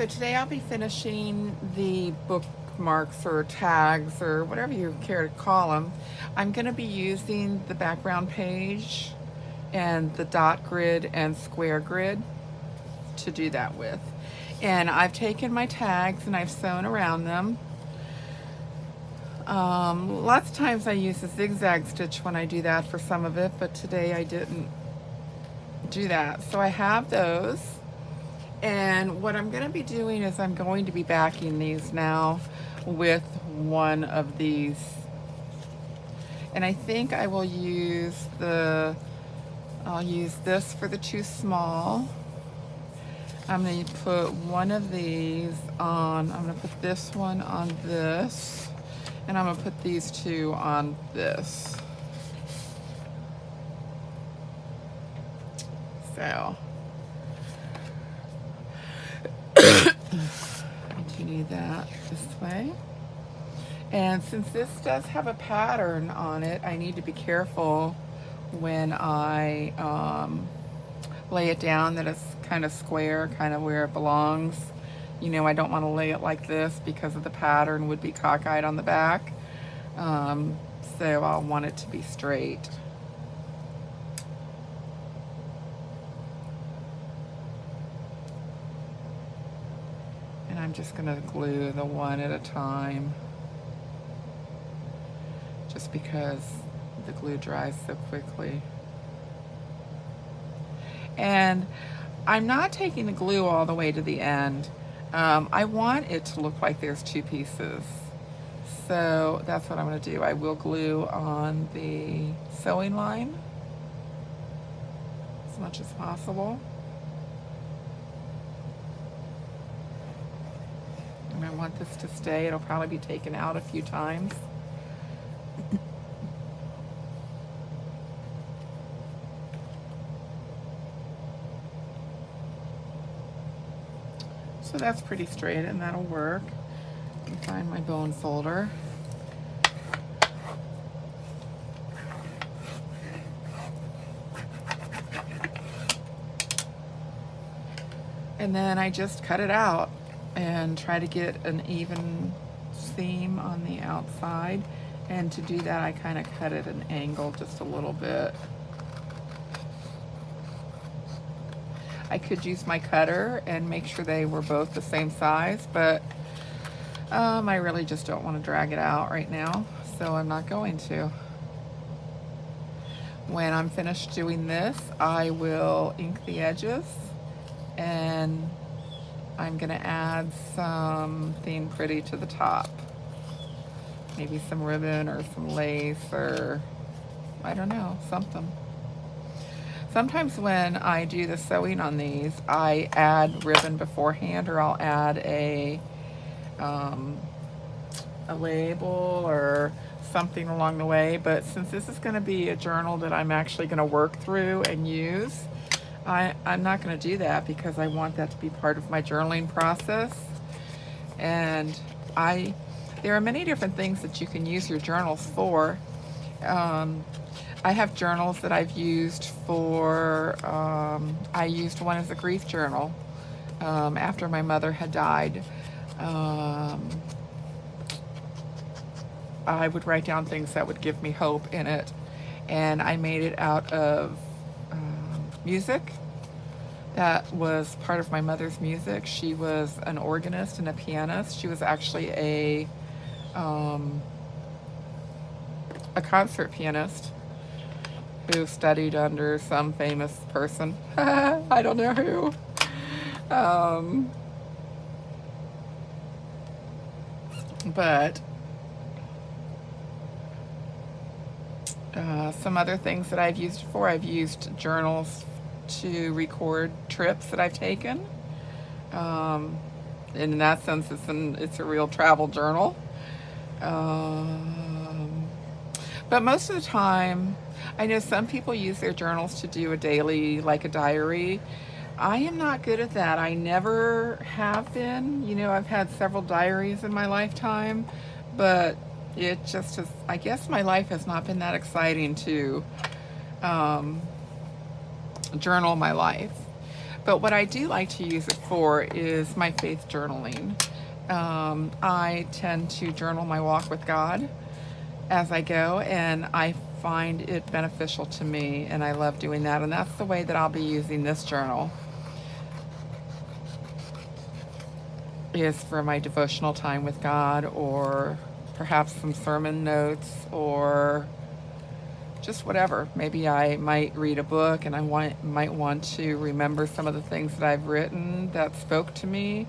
So today I'll be finishing the bookmarks or tags or whatever you care to call them. I'm going to be using the background page and the dot grid and square grid to do that with. And I've taken my tags and I've sewn around them. Lots of times I use a zigzag stitch when I do that for some of it, but today I didn't do that. So I have those. And what I'm going to be doing is I'm going to be backing these now with one of these. And I think I will use I'll use this for the too small. I'm going to put one of these on, I'm going to put this one on this, and I'm going to put these two on this. So continue that this way. And since this does have a pattern on it, I need to be careful when I lay it down that it's kind of square, kind of where it belongs. You know, I don't want to lay it like this because of the pattern would be cockeyed on the back. So I'll want it to be straight. And I'm just going to glue the one at a time, just because the glue dries so quickly. And I'm not taking the glue all the way to the end. I want it to look like there's two pieces. So that's what I'm going to do. I will glue on the sewing line as much as possible. And I want this to stay. It'll probably be taken out a few times. So that's pretty straight and that'll work. I can find my bone folder. And then I just cut it out and try to get an even seam on the outside. And to do that, I kind of cut it at an angle just a little bit. I could use my cutter and make sure they were both the same size, but I really just don't want to drag it out right now, so I'm not going to. When I'm finished doing this, I will ink the edges, and I'm going to add something pretty to the top. Maybe some ribbon or some lace or, I don't know, something. Sometimes when I do the sewing on these, I add ribbon beforehand, or I'll add a label or something along the way. But since this is going to be a journal that I'm actually going to work through and use, I'm not going to do that because I want that to be part of my journaling process. And there are many different things that you can use your journals for. I have journals that I've used for, I used one as a grief journal after my mother had died. I would write down things that would give me hope in it, and I made it out of music that was part of my mother's music. She was an organist and a pianist. She was actually a concert pianist who studied under some famous person. I don't know who. But some other things that I've used for, I've used journals to record trips that I've taken. And in that sense, it's a real travel journal. But most of the time, I know some people use their journals to do a daily, like a diary. I am not good at that. I never have been. You know, I've had several diaries in my lifetime, but it just has, I guess my life has not been that exciting to journal my life. But what I do like to use it for is my faith journaling. I tend to journal my walk with God as I go, and I find it beneficial to me, and I love doing that. And that's the way that I'll be using this journal, is for my devotional time with God, or perhaps some sermon notes, or just whatever. Maybe I might read a book and I might want to remember some of the things that I've written that spoke to me,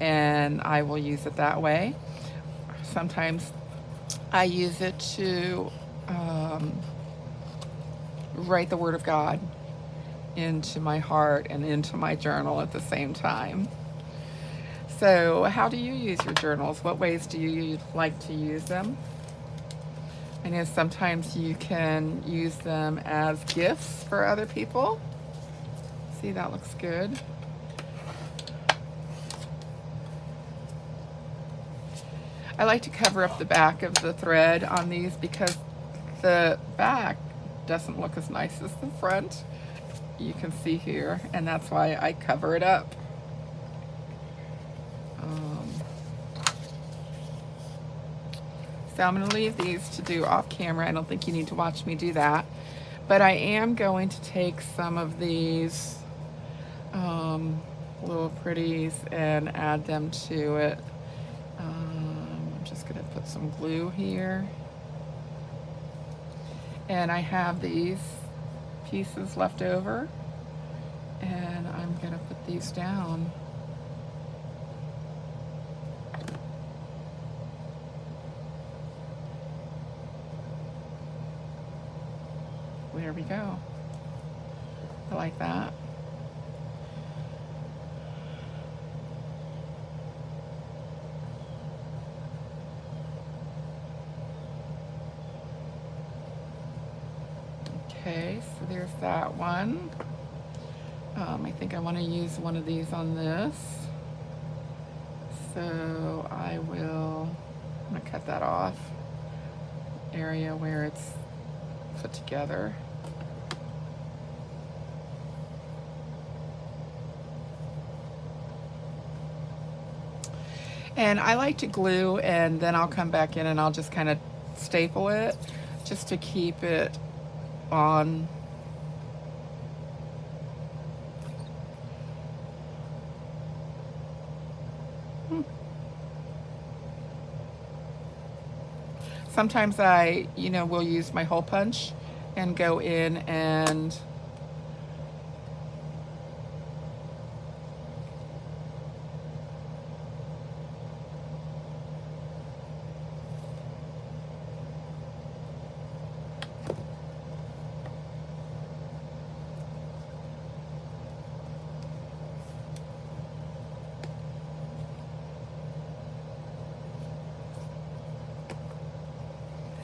and I will use it that way. Sometimes I use it to write the Word of God into my heart and into my journal at the same time. So how do you use your journals? What ways do you like to use them? I know sometimes you can use them as gifts for other people. See, that looks good. I like to cover up the back of the thread on these because the back doesn't look as nice as the front. You can see here, and that's why I cover it up. So I'm going to leave these to do off camera. I don't think you need to watch me do that. But I am going to take some of these little pretties and add them to it. I'm just going to put some glue here. And I have these pieces left over, and I'm going to put these down. There we go. I like that. Okay, so there's that one. I think I want to use one of these on this. So I'm going to cut that off. Area where it's put together. And I like to glue, and then I'll come back in and I'll just kind of staple it just to keep it on. Sometimes I, will use my hole punch and go in and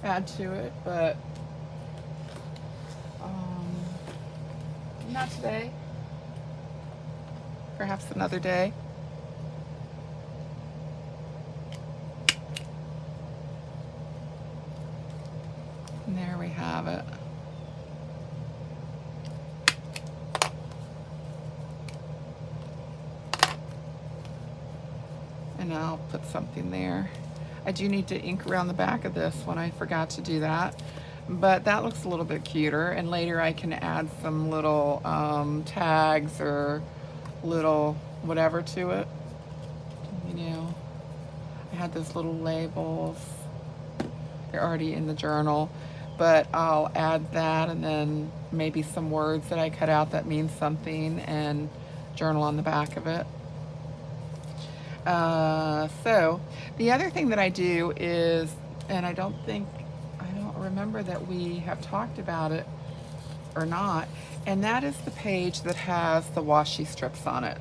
add to it, but not today. Perhaps another day. And there we have it. And I'll put something there. I do need to ink around the back of this one. I forgot to do that. But that looks a little bit cuter. And later I can add some little tags or little whatever to it. I had those little labels. They're already in the journal. But I'll add that, and then maybe some words that I cut out that mean something, and journal on the back of it. So the other thing that I do is, and I don't remember that we have talked about it or not, and that is the page that has the washi strips on it.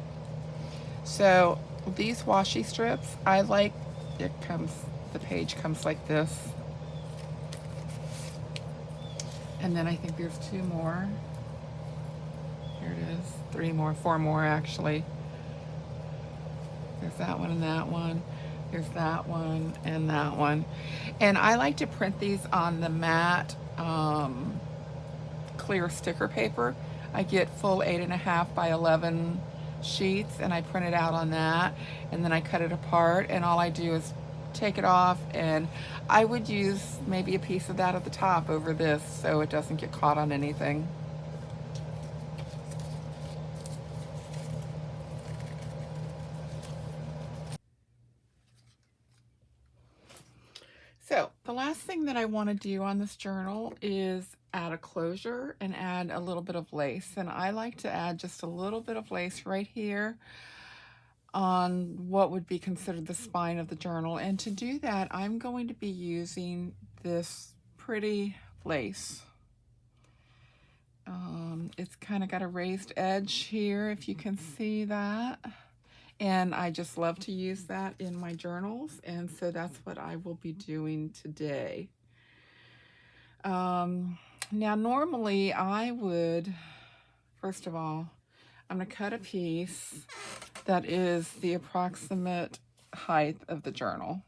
So these washi strips, I like, the page comes like this. And then I think there's 2 more. Here it is, 3 more, 4 more actually. There's that one and that one. There's that one and that one. And I like to print these on the matte clear sticker paper. I get full 8.5 by 11 sheets, and I print it out on that, and then I cut it apart, and all I do is take it off, and I would use maybe a piece of that at the top over this so it doesn't get caught on anything. So the last thing that I want to do on this journal is add a closure and add a little bit of lace. And I like to add just a little bit of lace right here on what would be considered the spine of the journal. And to do that, I'm going to be using this pretty lace. It's kind of got a raised edge here, if you can see that. And I just love to use that in my journals, and so that's what I will be doing today. Now, normally I would, first of all, I'm going to cut a piece that is the approximate height of the journal.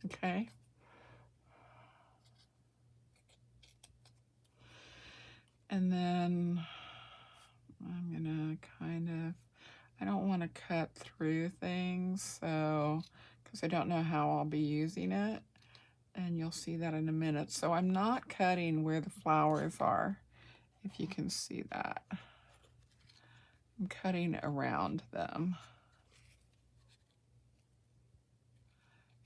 Okay. And then I'm gonna I don't want to cut through things, so, because I don't know how I'll be using it, and you'll see that in a minute. So I'm not cutting where the flowers are, if you can see that. I'm cutting around them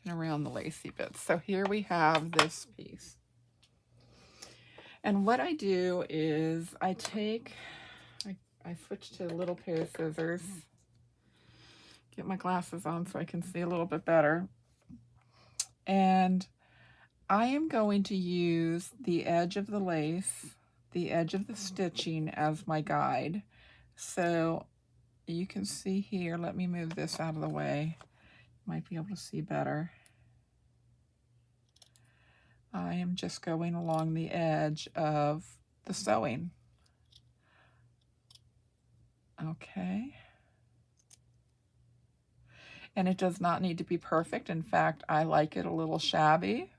and around the lacy bits. So here we have this piece. And what I do is I switch to a little pair of scissors, get my glasses on so I can see a little bit better. And I am going to use the edge of the lace, the edge of the stitching as my guide. So you can see here, let me move this out of the way. You might be able to see better. I am just going along the edge of the sewing. Okay. And it does not need to be perfect. In fact, I like it a little shabby.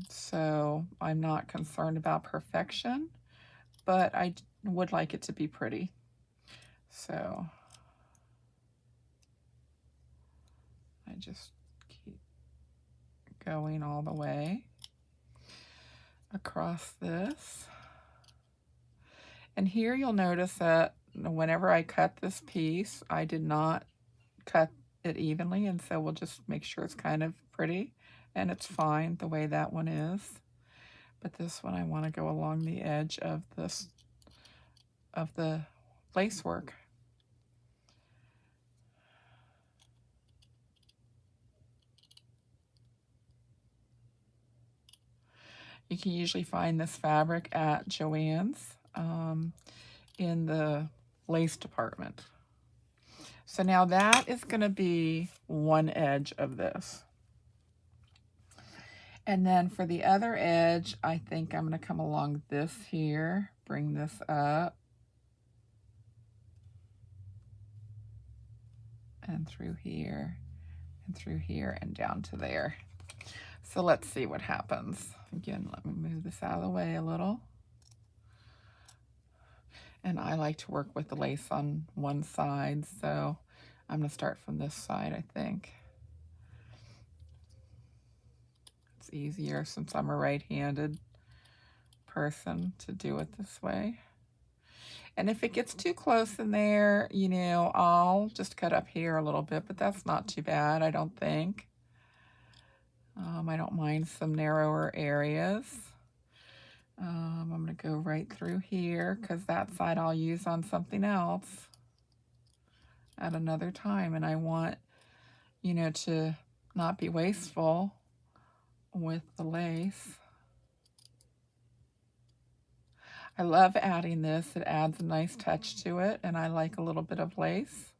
So I'm not concerned about perfection, but I would like it to be pretty. So I just keep going all the way across this. And here you'll notice that whenever I cut this piece, I did not cut it evenly, and so we'll just make sure it's kind of pretty, and it's fine the way that one is. But this one I want to go along the edge of the lace work. You can usually find this fabric at Joann's in the lace department. So now that is going to be one edge of this. And then for the other edge, I think I'm going to come along this here, bring this up, and through here, and down to there. So let's see what happens. Again, let me move this out of the way a little. And I like to work with the lace on one side, so I'm going to start from this side, I think. It's easier since I'm a right-handed person to do it this way. And if it gets too close in there, you know, I'll just cut up here a little bit, but that's not too bad, I don't think. I don't mind some narrower areas. I'm going to go right through here because that side I'll use on something else at another time. And I want, you know, to not be wasteful with the lace. I love adding this. It adds a nice touch to it, and I like a little bit of lace.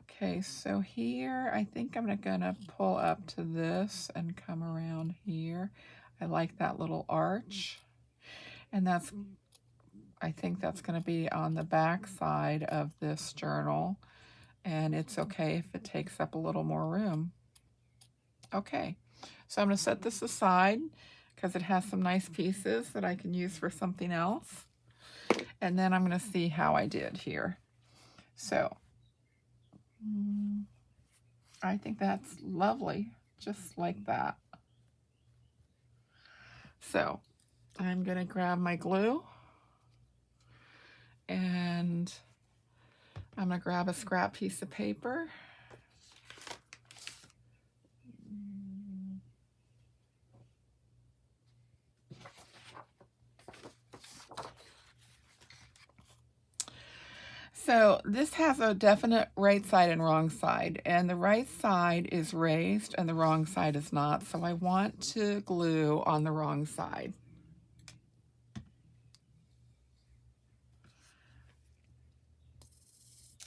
Okay, so here I think I'm gonna pull up to this and come around here. I like that little arch, and I think that's going to be on the back side of this journal, and it's okay if it takes up a little more room. Okay, so I'm going to set this aside because it has some nice pieces that I can use for something else. And then I'm going to see how I did here. So I think that's lovely, just like that. So I'm going to grab my glue, and I'm going to grab a scrap piece of paper. So this has a definite right side and wrong side, and the right side is raised and the wrong side is not. So I want to glue on the wrong side.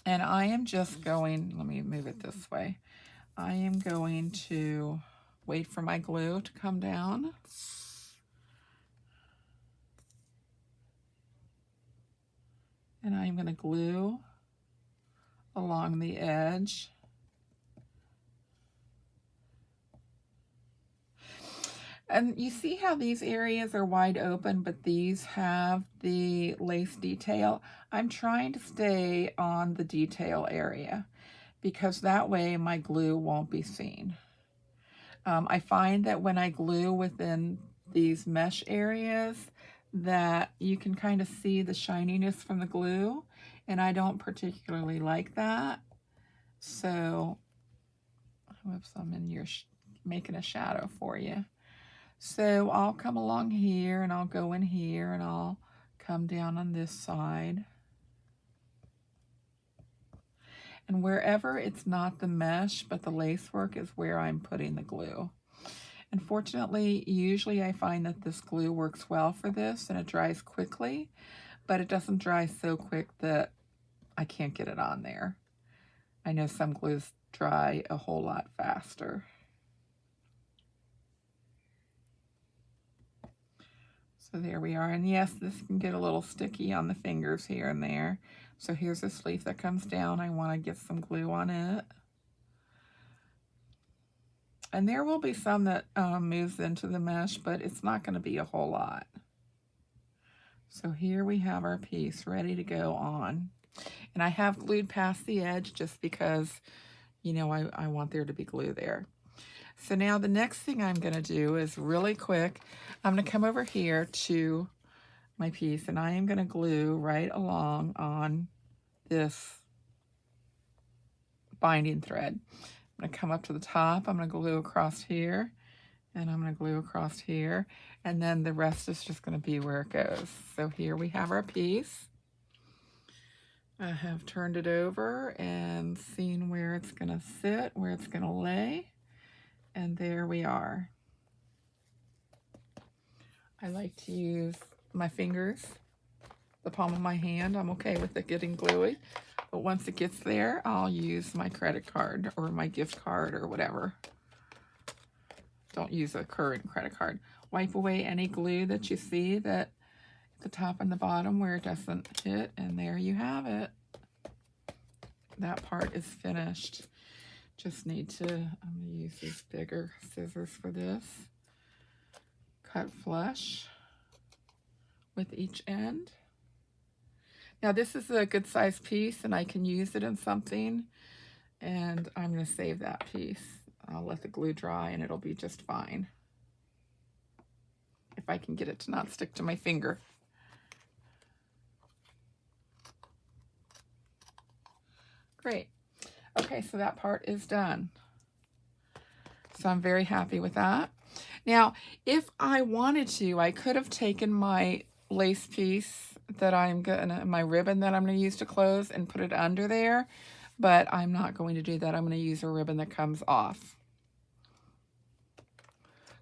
And I am just going, let me move it this way. I am going to wait for my glue to come down. And I'm going to glue along the edge. And you see how these areas are wide open, but these have the lace detail? I'm trying to stay on the detail area because that way my glue won't be seen. I find that when I glue within these mesh areas that you can kind of see the shininess from the glue, and I don't particularly like that. So, whoops, I'm in your making a shadow for you. So I'll come along here and I'll go in here and I'll come down on this side. And wherever it's not the mesh, but the lace work is where I'm putting the glue. Unfortunately, usually I find that this glue works well for this and it dries quickly, but it doesn't dry so quick that I can't get it on there. I know some glues dry a whole lot faster. So there we are, and yes, this can get a little sticky on the fingers here and there. So here's this leaf that comes down. I want to get some glue on it. And there will be some that moves into the mesh, but it's not going to be a whole lot. So here we have our piece ready to go on. And I have glued past the edge just because, you know, I want there to be glue there. So now the next thing I'm going to do is really quick. I'm going to come over here to my piece and I am going to glue right along on this binding thread. I'm going to come up to the top. I'm going to glue across here and I'm going to glue across here. And then the rest is just going to be where it goes. So here we have our piece. I have turned it over and seen where it's going to sit, where it's going to lay. And there we are. I like to use my fingers, the palm of my hand. I'm okay with it getting gluey. But once it gets there, I'll use my credit card or my gift card or whatever. Don't use a current credit card. Wipe away any glue that you see that at the top and the bottom where it doesn't hit. And there you have it. That part is finished. Just need to, I'm going to use these bigger scissors for this. Cut flush with each end. Now this is a good size piece and I can use it in something, and I'm going to save that piece. I'll let the glue dry and it'll be just fine. If I can get it to not stick to my finger. Great. Okay, so that part is done. So I'm very happy with that. Now, if I wanted to, I could have taken my lace piece that my ribbon that I'm gonna use to close and put it under there, but I'm not going to do that. I'm gonna use a ribbon that comes off.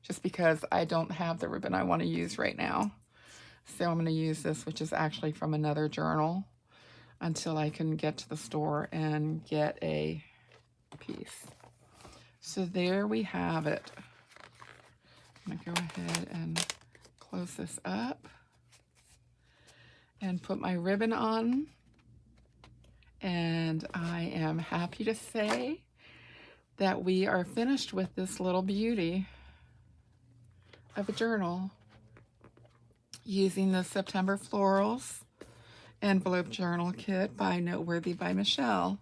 Just because I don't have the ribbon I wanna use right now. So I'm gonna use this, which is actually from another journal, until I can get to the store and get a piece. So there we have it. I'm gonna go ahead and close this up and put my ribbon on. And I am happy to say that we are finished with this little beauty. of a journal using the September Florals Envelope Journal Kit by Noteworthy by Michele.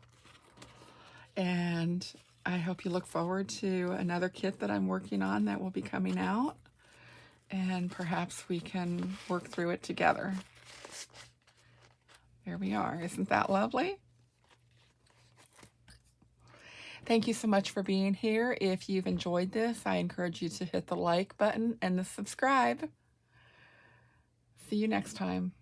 And I hope you look forward to another kit that I'm working on that will be coming out, and perhaps we can work through it together. There we are. Isn't that lovely? Thank you so much for being here. If you've enjoyed this, I encourage you to hit the like button and the subscribe. See you next time.